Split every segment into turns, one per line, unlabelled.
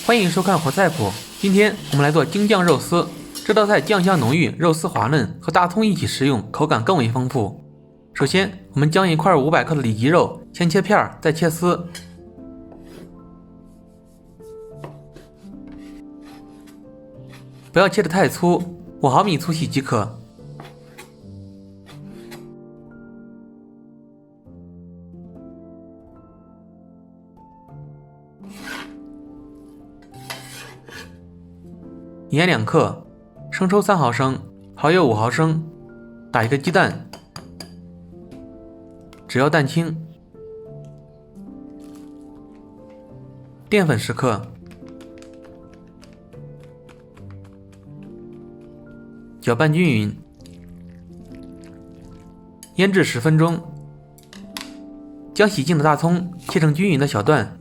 欢迎收看活菜谱。今天我们来做京酱肉丝，这道菜酱香浓郁，肉丝滑嫩，和大葱一起食用，口感更为丰富。首先，我们将一块500克的里脊肉先切片，再切丝，不要切得太粗，5毫米粗细即可。盐2克，生抽3毫升，蚝油5毫升，打一个鸡蛋，只要蛋清，淀粉10克，搅拌均匀，腌制10分钟。将洗净的大葱切成均匀的小段，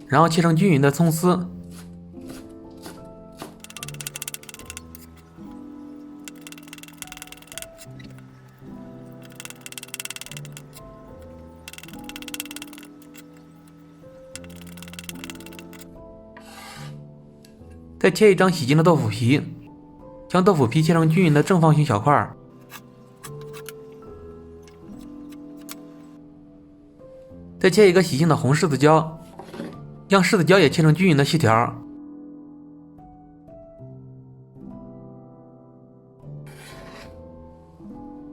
然后切成均匀的葱丝，再切一张洗净的豆腐皮，将豆腐皮切成均匀的正方形小块，再切一个洗净的红柿子椒，将柿子椒也切成均匀的细条，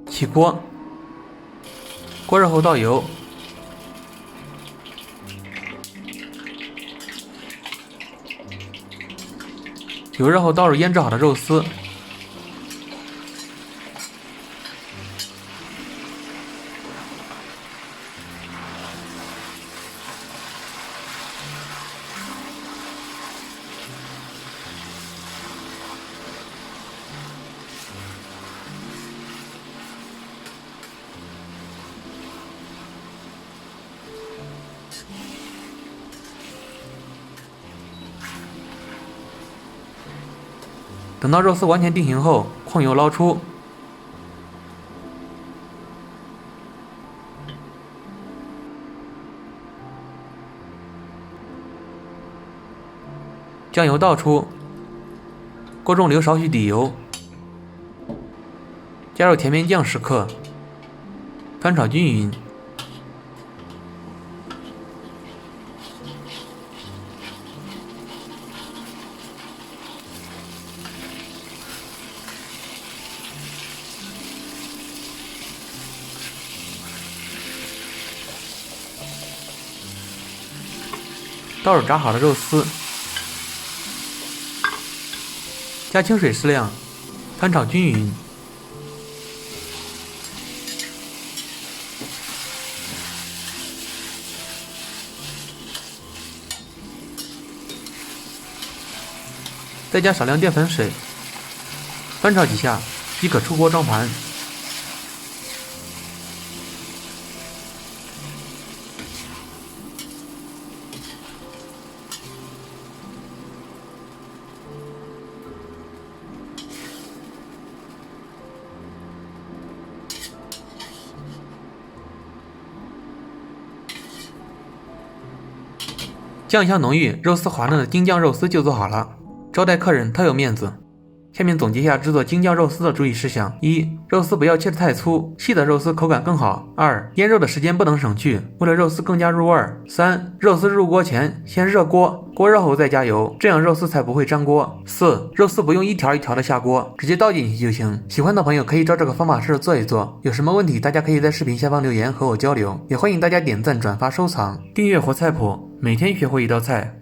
起锅，锅热后倒油，油热后倒入腌制好的肉丝，等到肉丝完全定型后，控油捞出。将油倒出，锅中留少许底油，加入甜面酱10克，翻炒均匀。倒入炸好的肉丝，加清水适量，翻炒均匀。再加少量淀粉水，翻炒几下即可出锅装盘。酱香浓郁、肉丝滑嫩的京酱肉丝就做好了，招待客人特有面子。下面总结一下制作京酱肉丝的注意事项： 1. 肉丝不要切得太粗，细的肉丝口感更好。 2. 腌肉的时间不能省去，为了肉丝更加入味。 3. 肉丝入锅前先热锅，锅热后再加油，这样肉丝才不会粘锅。 4. 肉丝不用一条一条的下锅，直接倒进去就行。喜欢的朋友可以照这个方法试着做一做，有什么问题大家可以在视频下方留言和我交流，也欢迎大家点赞、转发、收藏、订阅活菜谱，每天学会一道菜。